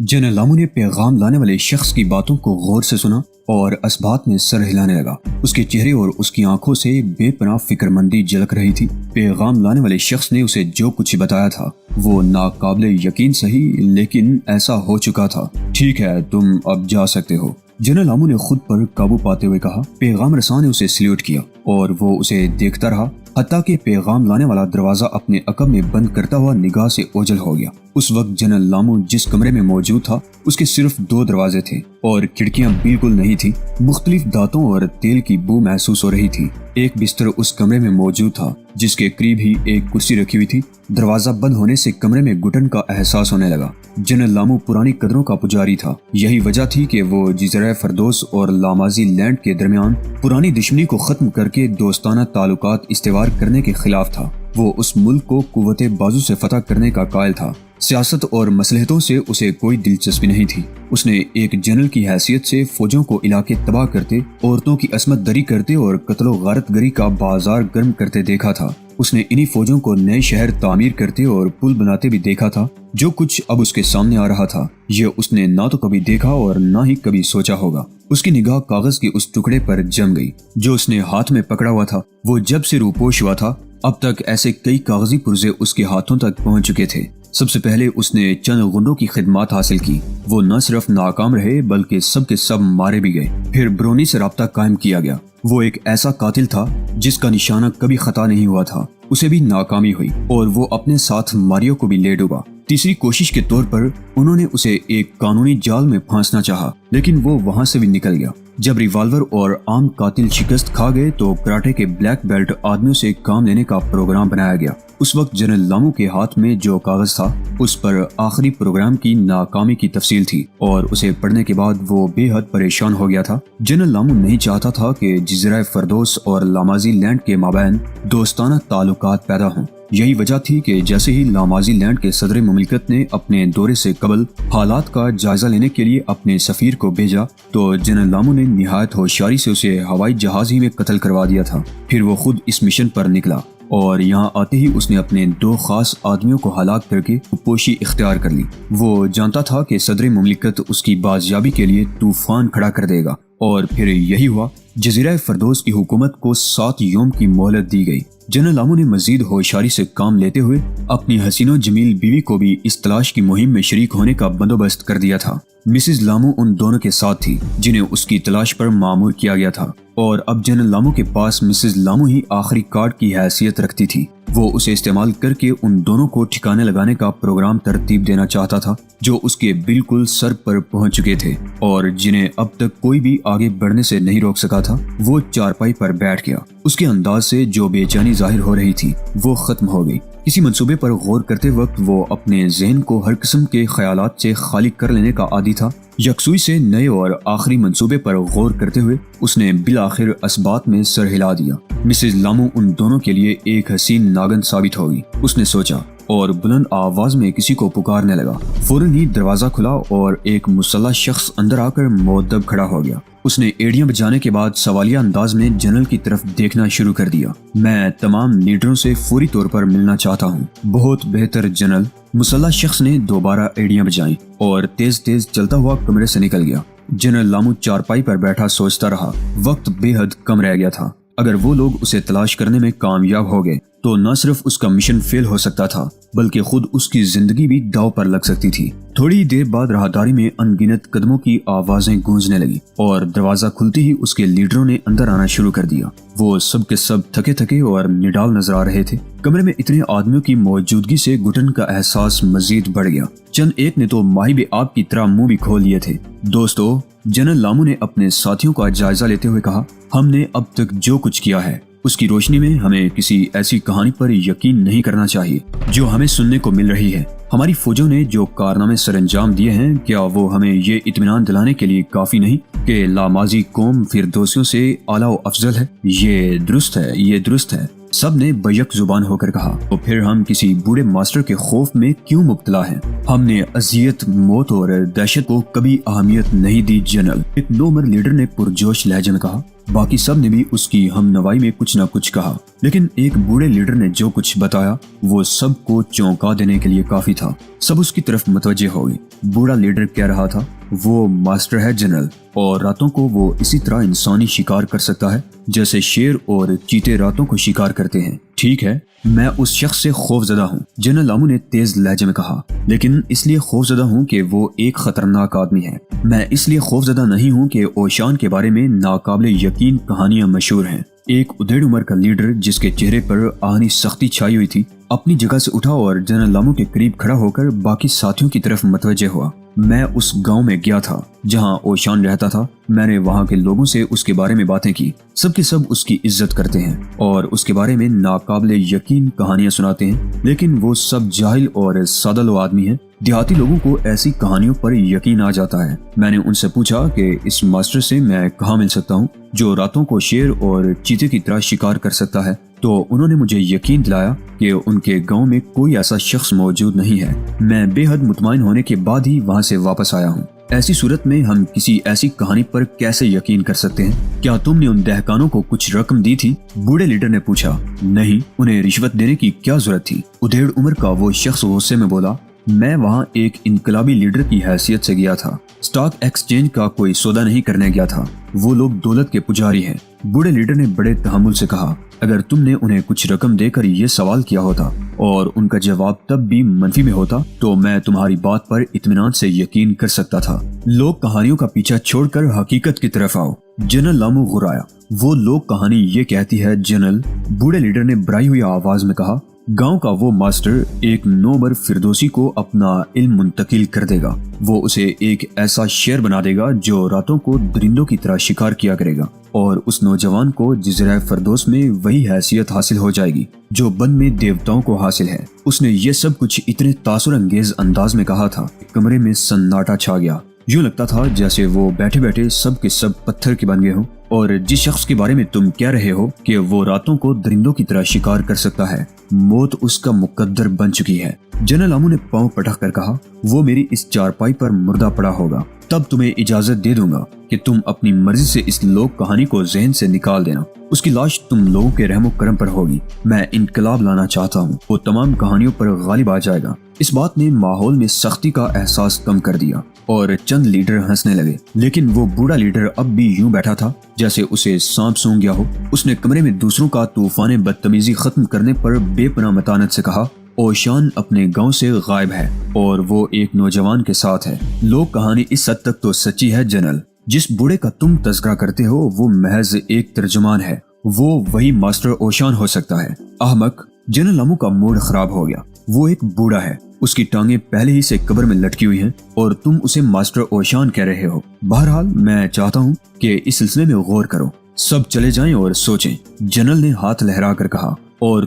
General لامو نے پیغام لانے والے شخص کی باتوں کو غور سے سنا اور اسبات میں سر ہلانے لگا۔ اس کے چہرے اور اس کی آنکھوں سے بے پناہ فکر مندی جھلک رہی تھی۔ پیغام لانے والے شخص نے اسے جو کچھ بتایا تھا وہ ناقابل یقین صحیح، لیکن ایسا ہو چکا تھا۔ ٹھیک ہے، تم اب جا سکتے ہو، جنرل لامو نے خود پر قابو پاتے ہوئے کہا۔ پیغام رساں نے اسے سلیوٹ کیا اور وہ اسے دیکھتا رہا، حتیٰ کہ پیغام لانے والا دروازہ اپنے عقب میں بند کرتا ہوا نگاہ سے اوجھل ہو گیا۔ اس وقت جنرل لامو جس کمرے میں موجود تھا اس کے صرف 2 دروازے تھے اور کھڑکیاں بالکل نہیں تھی۔ مختلف دانتوں اور تیل کی بو محسوس ہو رہی تھی۔ ایک بستر اس کمرے میں موجود تھا جس کے قریب ہی ایک کرسی رکھی ہوئی تھی۔ دروازہ بند ہونے سے کمرے میں گھٹن کا احساس ہونے لگا۔ جنرل لامو پرانی قدروں کا پجاری تھا۔ یہی وجہ تھی کہ وہ جزیرہ فردوس اور لامازی لینڈ کے درمیان پرانی دشمنی کو ختم کر کے دوستانہ تعلقات استوار کرنے کے خلاف تھا۔ وہ اس ملک کو قوت بازو سے فتح کرنے کا قائل تھا۔ سیاست اور مصلحتوں سے اسے کوئی دلچسپی نہیں تھی۔ اس نے ایک جنرل کی حیثیت سے فوجوں کو علاقے تباہ کرتے، عورتوں کی عصمت دری کرتے اور قتل و غارت گری کا بازار گرم کرتے دیکھا تھا۔ اس نے انہی فوجوں کو نئے شہر تعمیر کرتے اور پل بناتے بھی دیکھا تھا۔ جو کچھ اب اس کے سامنے آ رہا تھا یہ اس نے نہ تو کبھی دیکھا اور نہ ہی کبھی سوچا ہوگا۔ اس کی نگاہ کاغذ کے اس ٹکڑے پر جم گئی جو اس نے ہاتھ میں پکڑا ہوا تھا۔ وہ جب سے روپوش ہوا تھا اب تک ایسے کئی کاغذی پرزے اس کے ہاتھوں تک پہنچ چکے تھے۔ سب سے پہلے اس نے چند غنڈوں کی خدمات حاصل کی۔ وہ نہ صرف ناکام رہے بلکہ سب کے سب مارے بھی گئے۔ پھر برونی سے رابطہ قائم کیا گیا۔ وہ ایک ایسا قاتل تھا جس کا نشانہ کبھی خطا نہیں ہوا تھا۔ اسے بھی ناکامی ہوئی اور وہ اپنے ساتھ ماریو کو بھی لے ڈوبا۔ تیسری کوشش کے طور پر انہوں نے اسے ایک قانونی جال میں پھانسنا چاہا لیکن وہ وہاں سے بھی نکل گیا۔ جب ریوالور اور عام قاتل شکست کھا گئے تو کراٹے کے بلیک بیلٹ آدمیوں سے کام لینے کا پروگرام بنایا گیا۔ اس وقت جنرل لامو کے ہاتھ میں جو کاغذ تھا اس پر آخری پروگرام کی ناکامی کی تفصیل تھی اور اسے پڑھنے کے بعد وہ بے حد پریشان ہو گیا تھا۔ جنرل لامو نہیں چاہتا تھا کہ جزیرہ فردوس اور لامازی لینڈ کے مابین دوستانہ تعلقات پیدا ہوں۔ یہی وجہ تھی کہ جیسے ہی لامازی لینڈ کے صدر مملکت نے اپنے دورے سے قبل حالات کا جائزہ لینے کے لیے اپنے سفیر کو بھیجا تو جنرل لامو نے نہایت ہوشیاری سے اسے ہوائی جہاز ہی میں قتل کروا دیا تھا۔ پھر وہ خود اس مشن پر نکلا اور یہاں آتے ہی اس نے اپنے 2 خاص آدمیوں کو ہلاک کر کے پوشی اختیار کر لی۔ وہ جانتا تھا کہ صدر مملکت اس کی بازیابی کے لیے طوفان کھڑا کر دے گا اور پھر یہی ہوا۔ جزیرہ فردوس کی حکومت کو 7 یوم کی مہلت دی گئی۔ جنرل لامو نے مزید ہوشیاری سے کام لیتے ہوئے اپنی حسین و جمیل بیوی کو بھی اس تلاش کی مہم میں شریک ہونے کا بندوبست کر دیا تھا۔ مسز لامو ان دونوں کے ساتھ تھی جنہیں اس کی تلاش پر مامور کیا گیا تھا اور اب جنرل لامو کے پاس مسز لامو ہی آخری کارڈ کی حیثیت رکھتی تھی۔ وہ اسے استعمال کر کے ان دونوں کو ٹھکانے لگانے کا پروگرام ترتیب دینا چاہتا تھا جو اس کے بالکل سر پر پہنچ چکے تھے اور جنہیں اب تک کوئی بھی آگے بڑھنے سے نہیں روک سکا تھا۔ وہ چارپائی پر بیٹھ گیا۔ اس کے انداز سے جو بے چینی ظاہر ہو رہی تھی وہ ختم ہو گئی۔ کسی منصوبے پر غور کرتے وقت وہ اپنے ذہن کو ہر قسم کے خیالات سے خالی کر لینے کا عادی تھا۔ یکسوئی سے نئے اور آخری منصوبے پر غور کرتے ہوئے اس نے بالآخر اسبات میں سر ہلا دیا۔ مسز لامو ان دونوں کے لیے ایک حسین ناگن ثابت ہوگی، اس نے سوچا اور بلند آواز میں کسی کو پکارنے لگا۔ فوراً ہی دروازہ کھلا اور ایک مسلح شخص اندر آ کر مؤدب کھڑا ہو گیا۔ اس نے ایڑیاں بجانے کے بعد سوالیہ انداز میں جنرل کی طرف دیکھنا شروع کر دیا۔ میں تمام لیڈروں سے فوری طور پر ملنا چاہتا ہوں۔ بہت بہتر جنرل۔ مسلح شخص نے دوبارہ ایڑیاں بجائیں اور تیز تیز چلتا ہوا کمرے سے نکل گیا۔ جنرل لامو چارپائی پر بیٹھا سوچتا رہا۔ وقت بے حد کم رہ گیا تھا۔ اگر وہ لوگ اسے تلاش کرنے میں کامیاب ہو گئے تو نہ صرف اس کا مشن فیل ہو سکتا تھا بلکہ خود اس کی زندگی بھی داؤ پر لگ سکتی تھی۔ تھوڑی دیر بعد راہداری میں ان گنت قدموں کی آوازیں گونجنے لگی اور دروازہ کھلتے ہی اس کے لیڈروں نے اندر آنا شروع کر دیا۔ وہ سب کے سب تھکے تھکے اور نڈال نظر آ رہے تھے۔ کمرے میں اتنے آدمیوں کی موجودگی سے گھٹن کا احساس مزید بڑھ گیا۔ چند ایک نے تو ماہی آپ کی طرح منہ بھی کھول لیے تھے۔ دوستو، جنرل لامو نے اپنے ساتھیوں کا جائزہ لیتے ہوئے کہا، ہم نے اب تک جو کچھ کیا ہے اس کی روشنی میں ہمیں کسی ایسی کہانی پر یقین نہیں کرنا چاہیے جو ہمیں سننے کو مل رہی ہے۔ ہماری فوجوں نے جو کارنامے سر انجام دیے ہیں کیا وہ ہمیں یہ اطمینان دلانے کے لیے کافی نہیں کہ لامازی قوم فردوسیوں سے اعلیٰ و افضل ہے؟ یہ درست ہے، یہ درست ہے، سب نے بیک زبان ہو کر کہا۔ تو پھر ہم کسی بوڑھے ماسٹر کے خوف میں کیوں مبتلا ہیں؟ ہم نے اذیت، موت اور دہشت کو کبھی اہمیت نہیں دی جنرل، ایک نومر لیڈر نے پرجوش لہجے میں کہا۔ باقی سب نے بھی اس کی ہم نوائی میں کچھ نہ کچھ کہا، لیکن ایک بوڑھے لیڈر نے جو کچھ بتایا وہ سب کو چونکا دینے کے لیے کافی تھا۔ سب اس کی طرف متوجہ ہو گئے۔ بوڑھا لیڈر کہہ رہا تھا، وہ ماسٹر ہے جنرل، اور راتوں کو وہ اسی طرح انسانی شکار کر سکتا ہے جیسے شیر اور چیتے راتوں کو شکار کرتے ہیں۔ ٹھیک ہے، میں اس شخص سے خوف زدہ ہوں، جنرل لامو نے تیز لہجے میں کہا، لیکن اس لیے خوف زدہ ہوں کہ وہ ایک خطرناک آدمی ہے۔ میں اس لیے خوف زدہ نہیں ہوں کہ اوشان کے بارے میں ناقابل یقین کہانیاں مشہور ہیں۔ ایک ادھیڑ عمر کا لیڈر جس کے چہرے پر آہنی سختی چھائی ہوئی تھی اپنی جگہ سے اٹھا اور جنرل لامو کے قریب کھڑا ہو کر باقی ساتھیوں کی طرف متوجہ ہوا۔ میں اس گاؤں میں گیا تھا جہاں اوشان رہتا تھا۔ میں نے وہاں کے لوگوں سے اس کے بارے میں باتیں کی۔ سب کے سب اس کی عزت کرتے ہیں اور اس کے بارے میں ناقابل یقین کہانیاں سناتے ہیں، لیکن وہ سب جاہل اور سادہ لو آدمی ہیں۔ دیہاتی لوگوں کو ایسی کہانیوں پر یقین آ جاتا ہے۔ میں نے ان سے پوچھا کہ اس ماسٹر سے میں کہاں مل سکتا ہوں جو راتوں کو شیر اور چیتے کی طرح شکار کر سکتا ہے، تو انہوں نے مجھے یقین دلایا کہ ان کے گاؤں میں کوئی ایسا شخص موجود نہیں ہے۔ میں بے حد مطمئن ہونے کے بعد ہی وہاں سے واپس آیا ہوں۔ ایسی صورت میں ہم کسی ایسی کہانی پر کیسے یقین کر سکتے ہیں؟ کیا تم نے ان دہقانوں کو کچھ رقم دی تھی؟ بوڑھے لیڈر نے پوچھا۔ نہیں، انہیں رشوت دینے کی کیا ضرورت تھی؟ ادھیڑ عمر کا وہ شخص غصے میں بولا، میں وہاں ایک انقلابی لیڈر کی حیثیت سے گیا تھا، سٹاک ایکسچینج کا کوئی سودا نہیں کرنے گیا تھا۔ وہ لوگ دولت کے پجاری ہیں۔ بوڑھے لیڈر نے بڑے تحمل سے کہا، اگر تم نے انہیں کچھ رقم دے کر یہ سوال کیا ہوتا اور ان کا جواب تب بھی منفی میں ہوتا تو میں تمہاری بات پر اطمینان سے یقین کر سکتا تھا۔ لوگ کہانیوں کا پیچھا چھوڑ کر حقیقت کی طرف آؤ۔ جنرل لامو غرایا، وہ لوگ کہانی یہ کہتی ہے جنرل، بوڑھے لیڈر نے بھرائی ہوئی آواز میں کہا، گاؤں کا وہ ماسٹر ایک نوبر فردوسی کو اپنا علم منتقل کر دے گا۔ وہ اسے ایک ایسا شیر بنا دے گا جو راتوں کو درندوں کی طرح شکار کیا کرے گا، اور اس نوجوان کو جزیرہ فردوس میں وہی حیثیت حاصل ہو جائے گی جو بن میں دیوتاؤں کو حاصل ہے۔ اس نے یہ سب کچھ اتنے تاثر انگیز انداز میں کہا تھا، کمرے میں سناٹا چھا گیا۔ یوں لگتا تھا جیسے وہ بیٹھے بیٹھے سب کے سب پتھر کے بن گئے ہوں، اور جس شخص کے بارے میں تم کہہ رہے ہو کہ وہ راتوں کو درندوں کی طرح شکار کر سکتا ہے، موت اس کا مقدر بن چکی ہے۔ جنرل لامو نے پاؤں پٹک کر کہا، وہ میری اس چارپائی پر مردہ پڑا ہوگا، تب تمہیں اجازت دے دوں گا کہ تم اپنی مرضی سے اس لوک کہانی کو ذہن سے نکال دینا۔ اس کی لاش تم لوگوں کے رحم و کرم پر ہوگی۔ میں انقلاب لانا چاہتا ہوں، وہ تمام کہانیوں پر غالب آ جائے گا۔ اس بات نے ماحول میں سختی کا احساس کم کر دیا اور چند لیڈر ہنسنے لگے، لیکن وہ بوڑھا لیڈر اب بھی یوں بیٹھا تھا جیسے اسے سانپ سونگ گیا ہو۔ اس نے کمرے میں دوسروں کا طوفان بدتمیزی ختم کرنے پر بے پناہ متانت سے کہا، اوشان اپنے گاؤں سے غائب ہے اور وہ ایک نوجوان کے ساتھ ہے۔ لوگ کہانی اس حد تک تو سچی ہے جنرل، جس بوڑھے کا تم تذکرہ کرتے ہو وہ محض ایک ترجمان ہے، وہ وہی ماسٹر اوشان ہو سکتا ہے۔ احمق! جنرل لامو کا موڈ خراب ہو گیا۔ وہ ایک بوڑھا ہے، اس کی ٹانگیں پہلے ہی سے قبر میں لٹکی ہوئی ہیں اور تم اسے ماسٹر اوشان کہہ رہے ہو۔ بہرحال میں چاہتا ہوں کہ اس سلسلے میں غور کرو۔ سب چلے جائیں اور سوچیں، جنرل نے ہاتھ لہرا کر کہا، اور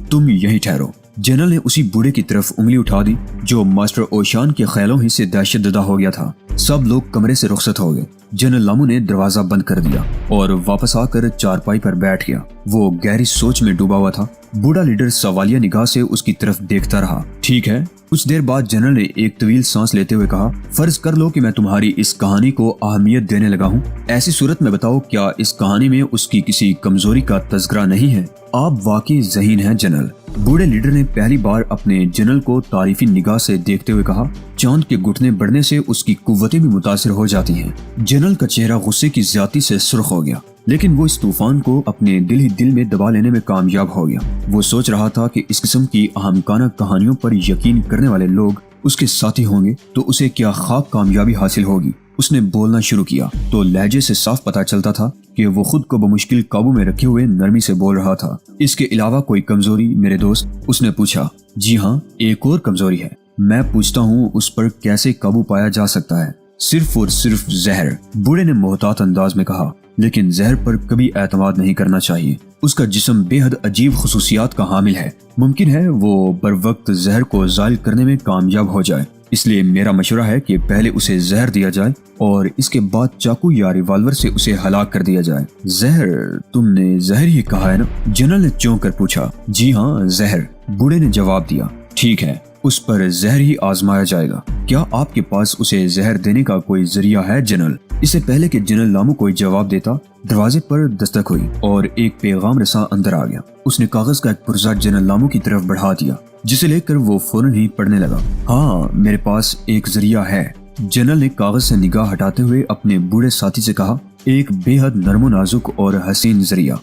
تم یہیں ٹھہرو۔ جنرل نے اسی بوڑھے کی طرف انگلی اٹھا دی جو ماسٹر اوشان کے خیالوں ہی سے دہشت زدہ ہو گیا تھا۔ سب لوگ کمرے سے رخصت ہو گئے۔ جنرل لامو نے دروازہ بند کر دیا اور واپس آ کر چارپائی پر بیٹھ گیا۔ وہ گہری سوچ میں ڈوبا ہوا تھا۔ بوڑھا لیڈر سوالیہ نگاہ سے اس کی طرف دیکھتا رہا۔ ٹھیک ہے، کچھ دیر بعد جنرل نے ایک طویل سانس لیتے ہوئے کہا، فرض کر لو کہ میں تمہاری اس کہانی کو اہمیت دینے لگا ہوں۔ ایسی صورت میں بتاؤ، کیا اس کہانی میں اس کی کسی کمزوری کا تذکرہ نہیں ہے؟ آپ واقعی ذہین ہیں جنرل۔ بوڑھے لیڈر نے پہلی بار اپنے جنرل کو تعریفی نگاہ سے دیکھتے ہوئے کہا، چاند کے گھٹنے بڑھنے سے اس کی قوتیں بھی متاثر ہو جاتی ہیں۔ جنرل کا چہرہ غصے کی زیادتی سے سرخ ہو گیا، لیکن وہ اس طوفان کو اپنے دل ہی دل میں دبا لینے میں کامیاب ہو گیا۔ وہ سوچ رہا تھا کہ اس قسم کی احمقانہ کہانیوں پر یقین کرنے والے لوگ اس کے ساتھی ہوں گے تو اسے کیا خواب کامیابی حاصل ہوگی۔ اس نے بولنا شروع کیا تو لہجے سے صاف پتہ چلتا تھا کہ وہ خود کو بمشکل قابو میں رکھے ہوئے نرمی سے بول رہا تھا۔ اس کے علاوہ کوئی کمزوری میرے دوست؟ اس نے پوچھا۔ جی ہاں، ایک اور کمزوری ہے۔ میں پوچھتا ہوں اس پر کیسے قابو پایا جا سکتا ہے؟ صرف اور صرف زہر، بوڑھے نے محتاط انداز میں کہا، لیکن زہر پر کبھی اعتماد نہیں کرنا چاہیے۔ اس کا جسم بے حد عجیب خصوصیات کا حامل ہے، ممکن ہے وہ بر وقت زہر کو زائل کرنے میں کامیاب ہو جائے، اس لیے میرا مشورہ ہے کہ پہلے اسے زہر دیا جائے اور اس کے بعد چاقو یا ریوالور سے اسے ہلاک کر دیا جائے۔ زہر؟ تم نے زہر ہی کہا ہے نا؟ جنرل نے چونک کر پوچھا۔ جی ہاں، زہر، بوڑھے نے جواب دیا۔ ٹھیک ہے، اس پر زہر ہی آزمایا جائے گا۔ کیا آپ کے پاس اسے زہر دینے کا کوئی ذریعہ ہے جنرل؟ اس سے پہلے کہ جنرل لامو کوئی جواب دیتا دروازے پر دستک ہوئی اور ایک پیغام رساں اندر آ گیا۔ اس نے کاغذ کا ایک پرزہ جنرل لامو کی طرف بڑھا دیا جسے لے کر وہ فوراً ہی پڑھنے لگا۔ ہاں میرے پاس ایک ذریعہ ہے، جنرل نے کاغذ سے نگاہ ہٹاتے ہوئے اپنے بوڑھے ساتھی سے کہا، ایک بے حد نرم و نازک اور حسین ذریعہ۔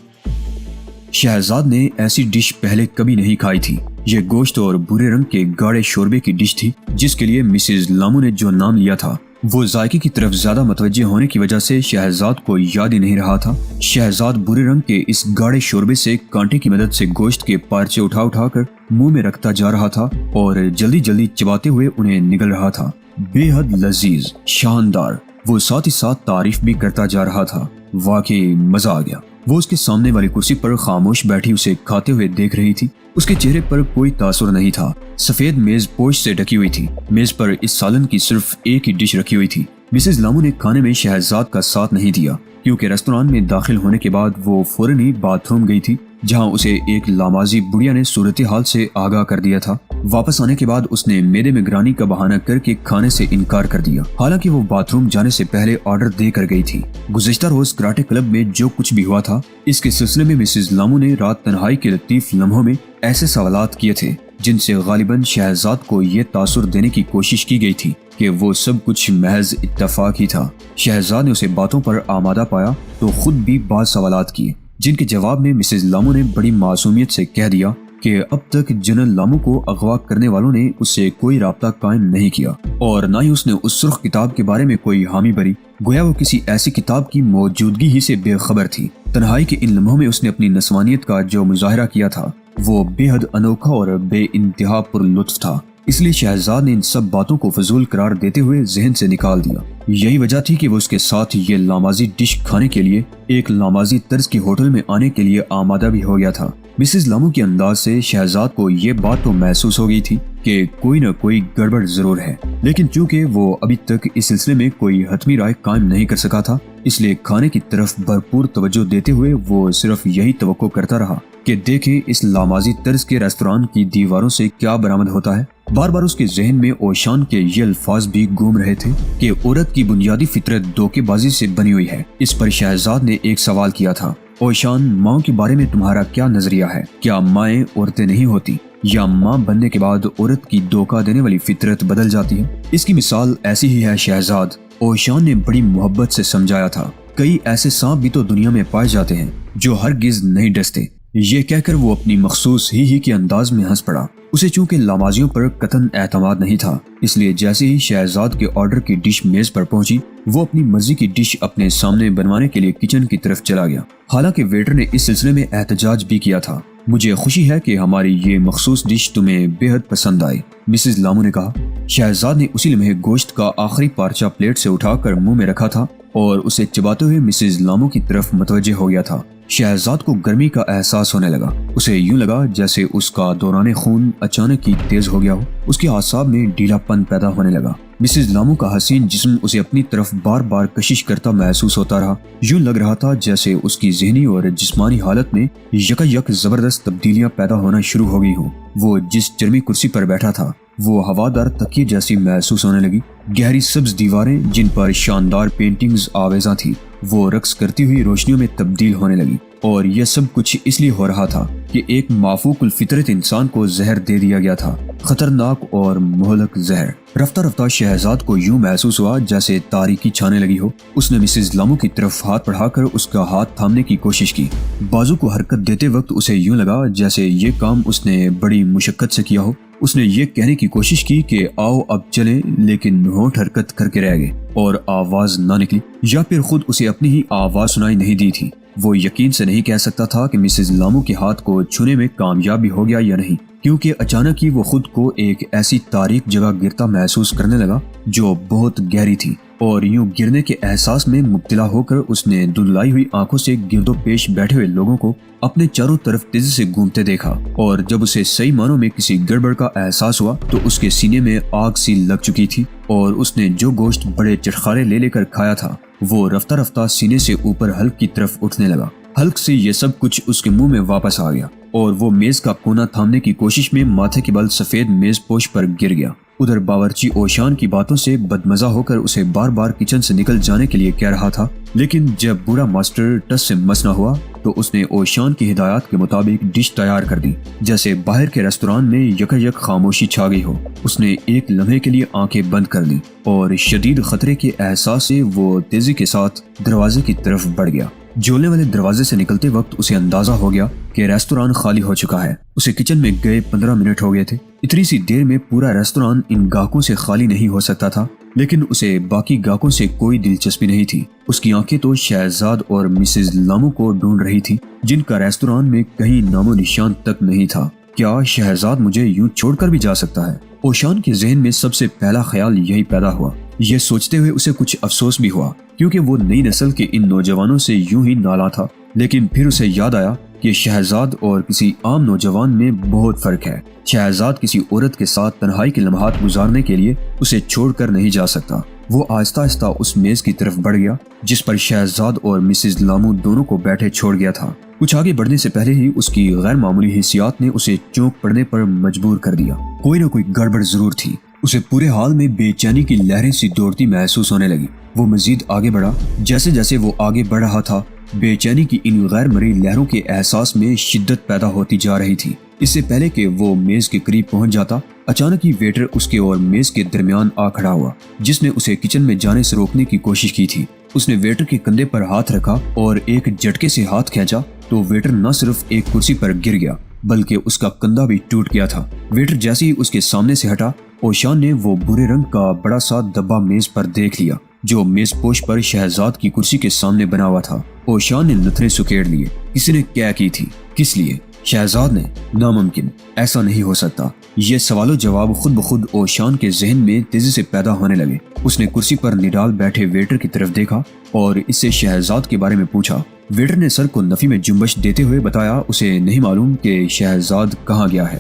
شہزاد نے ایسی ڈش پہلے کبھی نہیں کھائی تھی۔ یہ گوشت اور بھورے رنگ کے گاڑے شوربے کی ڈش تھی جس کے لیے مسز لامو نے جو نام لیا تھا وہ ذائقے کی طرف زیادہ متوجہ ہونے کی وجہ سے شہزاد کو یاد ہی نہیں رہا تھا۔ شہزاد بھورے رنگ کے اس گاڑے شوربے سے کانٹے کی مدد سے گوشت کے پارچے اٹھا کر منہ میں رکھتا جا رہا تھا اور جلدی جلدی چباتے ہوئے انہیں نگل رہا تھا۔ بے حد لذیذ، شاندار، وہ ساتھ ہی ساتھ تعریف بھی کرتا جا رہا تھا۔ واقعی مزہ آ گیا۔ وہ اس کے سامنے والی کرسی پر خاموش بیٹھی اسے کھاتے ہوئے دیکھ رہی تھی۔ اس کے چہرے پر کوئی تاثر نہیں تھا۔ سفید میز پوش سے ڈھکی ہوئی تھی۔ میز پر اس سالن کی صرف ایک ہی ڈش رکھی ہوئی تھی۔ مسز لامو نے کھانے میں شہزاد کا ساتھ نہیں دیا کیونکہ ریستوران میں داخل ہونے کے بعد وہ فوراً ہی باتھ روم گئی تھی جہاں اسے ایک لامازی بڑھیا نے صورتحال سے آگاہ کر دیا تھا۔ واپس آنے کے بعد اس نے میدے میں گرانی کا بہانہ کر کے کھانے سے انکار کر دیا، حالانکہ وہ باتھ روم جانے سے پہلے آرڈر دے کر گئی تھی۔ گزشتہ روز کراٹے کلب میں جو کچھ بھی ہوا تھا اس کے سلسلے میں مسز لامو نے رات تنہائی کے لطیف لمحوں میں ایسے سوالات کیے تھے جن سے غالباً شہزاد کو یہ تاثر دینے کی کوشش کی گئی تھی کہ وہ سب کچھ محض اتفاق ہی تھا۔ شہزاد نے اسے باتوں پر آمادہ پایا تو خود بھی بعض سوالات کیے جن کے جواب میں مسز لامو نے بڑی معصومیت سے کہہ دیا کہ اب تک جنرل لامو کو اغوا کرنے والوں نے اس سے کوئی رابطہ قائم نہیں کیا اور نہ ہی اس نے اس سرخ کتاب کے بارے میں کوئی حامی بھری، گویا وہ کسی ایسی کتاب کی موجودگی ہی سے بے خبر تھی۔ تنہائی کے ان لمحوں میں اس نے اپنی نسوانیت کا جو مظاہرہ کیا تھا وہ بے حد انوکھا اور بے انتہا پر لطف تھا، اس لیے شہزاد نے ان سب باتوں کو فضول قرار دیتے ہوئے ذہن سے نکال دیا۔ یہی وجہ تھی کہ وہ اس کے ساتھ یہ لامازی ڈش کھانے کے لیے ایک لامازی طرز کے ہوٹل میں آنے کے لیے آمادہ بھی ہو گیا تھا۔ مسز لامو کے انداز سے شہزاد کو یہ بات تو محسوس ہو گئی تھی کہ کوئی نہ کوئی گڑبڑ ضرور ہے، لیکن چونکہ وہ ابھی تک اس سلسلے میں کوئی حتمی رائے قائم نہیں کر سکا تھا اس لیے کھانے کی طرف بھرپور توجہ دیتے ہوئے وہ صرف یہی توقع کرتا رہا کہ دیکھیں اس لامازی طرز کے ریستوران کی دیواروں سے کیا برآمد ہوتا ہے۔ بار بار اس کے ذہن میں اوشان کے یہ الفاظ بھی گھوم رہے تھے کہ عورت کی بنیادی فطرت دھوکے بازی سے بنی ہوئی ہے۔ اس پر شہزاد نے ایک سوال کیا تھا، اوشان، ماں کے بارے میں تمہارا کیا نظریہ ہے؟ کیا مائیں عورتیں نہیں ہوتی یا ماں بننے کے بعد عورت کی دھوکہ دینے والی فطرت بدل جاتی ہے؟ اس کی مثال ایسی ہی ہے شہزاد، اوشان نے بڑی محبت سے سمجھایا تھا۔ کئی ایسے سانپ بھی تو دنیا میں پائے جاتے ہیں جو ہرگز نہیں ڈستے۔ یہ کہہ کر وہ اپنی مخصوص ہی کے انداز میں ہنس پڑا۔ اسے چونکہ لامازیوں پر قطعاً اعتماد نہیں تھا اس لیے جیسے ہی شہزاد کے آرڈر کی ڈش میز پر پہنچی وہ اپنی مرضی کی ڈش اپنے سامنے بنوانے کے لیے کچن کی طرف چلا گیا، حالانکہ ویٹر نے اس سلسلے میں احتجاج بھی کیا تھا۔ مجھے خوشی ہے کہ ہماری یہ مخصوص ڈش تمہیں بے حد پسند آئی، مسز لامو نے کہا۔ شہزاد نے اسی لمحے گوشت کا آخری پارچہ پلیٹ سے اٹھا کر منہ میں رکھا تھا اور اسے چباتے ہوئے مسز لامو کی طرف متوجہ ہو گیا تھا۔ شہزاد کو گرمی کا احساس ہونے لگا۔ اسے یوں لگا جیسے اس کا دوران خون اچانک ہی تیز ہو گیا ہو۔ اس کے اعصاب میں ڈھیلا پن پیدا ہونے لگا۔ مسز لامو کا حسین جسم اسے اپنی طرف بار بار کشش کرتا محسوس ہوتا رہا۔ یوں لگ رہا تھا جیسے اس کی ذہنی اور جسمانی حالت میں یکا یک زبردست تبدیلیاں پیدا ہونا شروع ہو گئی ہوں۔ وہ جس چرمی کرسی پر بیٹھا تھا وہ ہوادار تکیے جیسی محسوس ہونے لگی۔ گہری سبز دیواریں جن پر شاندار پینٹنگز آویزاں تھی وہ رقص کرتی ہوئی روشنیوں میں تبدیل ہونے لگی، اور یہ سب کچھ اس لیے ہو رہا تھا کہ ایک مافوق الفطرت انسان کو زہر دے دیا گیا تھا، خطرناک اور مہلک زہر۔ رفتہ رفتہ شہزاد کو یوں محسوس ہوا جیسے تاریکی چھانے لگی ہو۔ اس نے مسز لامو کی طرف ہاتھ بڑھا کر اس کا ہاتھ تھامنے کی کوشش کی۔ بازو کو حرکت دیتے وقت اسے یوں لگا جیسے یہ کام اس نے بڑی مشقت سے کیا ہو۔ اس نے یہ کہنے کی کوشش کی کہ آؤ اب چلیں، لیکن ہونٹ حرکت کر کے رہ گئے اور آواز نہ نکلی، یا پھر خود اسے اپنی ہی آواز سنائی نہیں دی تھی۔ وہ یقین سے نہیں کہہ سکتا تھا کہ مسز لامو کے ہاتھ کو چھونے میں کامیابی ہو گیا یا نہیں، کیونکہ اچانک ہی وہ خود کو ایک ایسی تاریک جگہ گرتا محسوس کرنے لگا جو بہت گہری تھی، اور یوں گرنے کے احساس میں مبتلا ہو کر اس نے دھندلائی ہوئی آنکھوں سے گرد و پیش بیٹھے ہوئے لوگوں کو اپنے چاروں طرف تیزی سے گھومتے دیکھا، اور جب اسے صحیح معنوں میں کسی گڑبڑ کا احساس ہوا تو اس کے سینے میں آگ سی لگ چکی تھی، اور اس نے جو گوشت بڑے چٹخارے لے کر کھایا تھا وہ رفتہ رفتہ سینے سے اوپر حلق کی طرف اٹھنے لگا۔ حلق سے یہ سب کچھ اس کے منہ میں واپس آ گیا اور وہ میز کا کونا تھامنے کی کوشش میں ماتھے کے بل سفید میز پوش پر گر گیا۔ ادھر باورچی اوشان کی باتوں سے بدمزہ ہو کر اسے بار بار کچن سے نکل جانے کے لیے کہہ رہا تھا، لیکن جب بوڑھا ماسٹر ٹس سے مس نہ ہوا تو اس نے اوشان کی ہدایات کے مطابق ڈش تیار کر دی، جیسے باہر کے ریستوران میں یکایک خاموشی چھا گئی ہو۔ اس نے ایک لمحے کے لیے آنکھیں بند کر لی اور شدید خطرے کے احساس سے وہ تیزی کے ساتھ دروازے کی طرف بڑھ گیا۔ جھولنے والے دروازے سے نکلتے وقت اسے اندازہ ہو گیا کہ ریستوران خالی ہو چکا ہے۔ اسے کچن میں گئے 15 منٹ ہو گئے تھے۔ اتنی سی دیر میں پورا ریستوران ان گاہکوں سے خالی نہیں ہو سکتا تھا، لیکن اسے باقی گاہکوں سے کوئی دلچسپی نہیں تھی۔ اس کی آنکھیں تو شہزاد اور مسز لامو کو ڈھونڈ رہی تھی، جن کا ریستوران میں کہیں نام و نشان تک نہیں تھا۔ کیا شہزاد مجھے یوں چھوڑ کر بھی جا سکتا ہے؟ اوشان کے ذہن میں سب سے پہلا خیال یہی پیدا ہوا۔ یہ سوچتے ہوئے اسے کچھ افسوس بھی ہوا، کیونکہ وہ نئی نسل کے ان نوجوانوں سے یوں ہی نالاں تھا۔ لیکن پھر اسے یاد آیا کہ شہزاد اور کسی عام نوجوان میں بہت فرق ہے۔ شہزاد کسی عورت کے ساتھ تنہائی کے لمحات گزارنے کے لیے اسے چھوڑ کر نہیں جا سکتا۔ وہ آہستہ آہستہ اس میز کی طرف بڑھ گیا جس پر شہزاد اور مسز لامو دونوں کو بیٹھے چھوڑ گیا تھا۔ کچھ آگے بڑھنے سے پہلے ہی اس کی غیر معمولی حیثیات نے اسے چونک پڑنے پر مجبور کر دیا۔ کوئی نہ کوئی گڑبڑ ضرور تھی۔ اسے پورے حال میں بے چینی کی لہریں سی دوڑتی محسوس ہونے لگی۔ وہ مزید آگے بڑھا۔ جیسے جیسے وہ آگے بڑھ رہا تھا، بے چینی کی ان غیر مرئی لہروں کے احساس میں شدت پیدا ہوتی جا رہی تھی۔ اس سے پہلے کہ وہ میز کے قریب پہنچ جاتا، اچانک ہی ویٹر اس کے اور میز کے درمیان آ کھڑا ہوا، جس نے اسے کچن میں جانے سے روکنے کی کوشش کی تھی۔ اس نے ویٹر کے کندھے پر ہاتھ رکھا اور ایک جھٹکے سے ہاتھ کھینچا تو ویٹر نہ صرف ایک کرسی پر گر گیا بلکہ اس کا کندھا بھی ٹوٹ گیا تھا۔ ویٹر جیسے ہی اس کے سامنے سے ہٹا، اوشان نے وہ برے رنگ کا بڑا سا ڈبہ میز پر دیکھ لیا جو میز پوش پر شہزاد کی کرسی کے سامنے بنا ہوا تھا۔ اوشان نے نتھریں سکیڑ لیے۔ کسی نے کیا کی تھی؟ کس لیے؟ شہزاد نے؟ ناممکن، ایسا نہیں ہو سکتا۔ یہ سوال و جواب خود بخود اوشان کے ذہن میں تیزی سے پیدا ہونے لگے۔ اس نے کرسی پر نڈال بیٹھے ویٹر کی طرف دیکھا اور اس سے شہزاد کے بارے میں پوچھا۔ ویٹر نے سر کو نفی میں جنبش دیتے ہوئے بتایا اسے نہیں معلوم کہ شہزاد کہاں گیا ہے۔